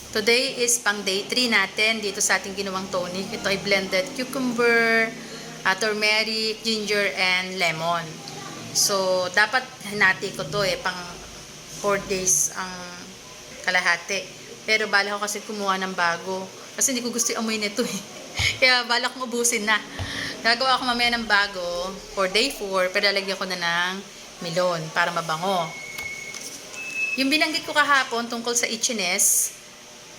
Today is pang day 3 natin dito sa ating ginawang tonic. Ito ay blended cucumber, turmeric, ginger, and lemon. So, dapat hinati ko to pang 4 days ang kalahati. Pero bala ko kasi kumuha ng bago. Kasi hindi ko gusto yung amoy nito Kaya bala kong ubusin na. Gagawa ako mamaya ng bago for day 4, pero lalagyan ko na ng melon para mabango. Yung binanggit ko kahapon tungkol sa itchiness,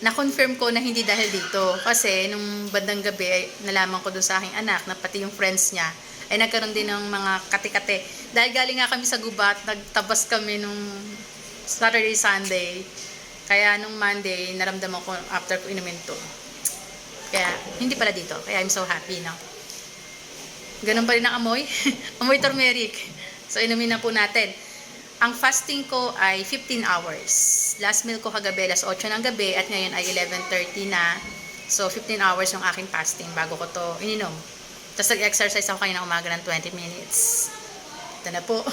na-confirm ko na hindi dahil dito. Kasi nung bandang gabi, ay nalaman ko doon sa aking anak na pati yung friends niya ay nagkaroon din ng mga kate-kate. Dahil galing nga kami sa gubat, nagtabas kami nung Saturday, Sunday. Kaya nung Monday, naramdaman ko after ko inumin to. Kaya hindi pala dito. Kaya I'm so happy, no? Ganun pa rin ang amoy. Amoy turmeric. So inumin na po natin. Ang fasting ko ay 15 hours. Last meal ko kagabi, alas 8 ng gabi, at ngayon ay 11:30 na. So, 15 hours yung aking fasting bago ko to ininom. Tapos nag-exercise ako kanina umaga ng 20 minutes. Ito na po.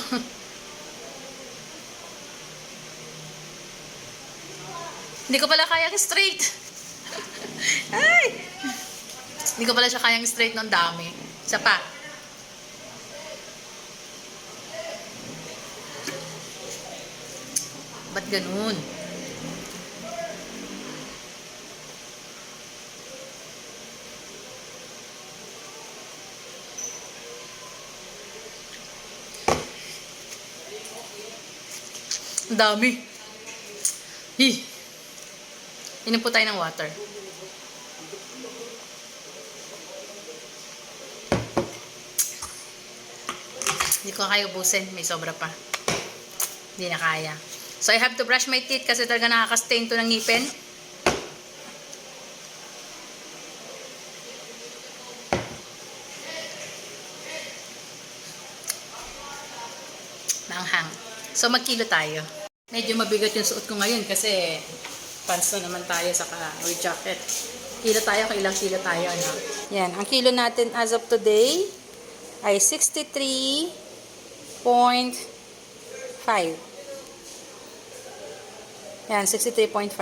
Hindi ko pala kayang straight. Ay! Hindi ko pala siya kayang straight ng dami. Isa pa. Ba't ganun? Ang dami. Inom po tayo ng water. Hindi ko kaya ubusin. May sobra pa. Hindi na kaya. So, I have to brush my teeth kasi talaga nakaka-stain to ng ngipin. Manghang. So, magkilo tayo. Medyo mabigat yung suot ko ngayon kasi pants na naman tayo saka or jacket. Kilo tayo, kung ilang kilo tayo, ano? Yan, ang kilo natin as of today ay 63.5. Yan, 63.5.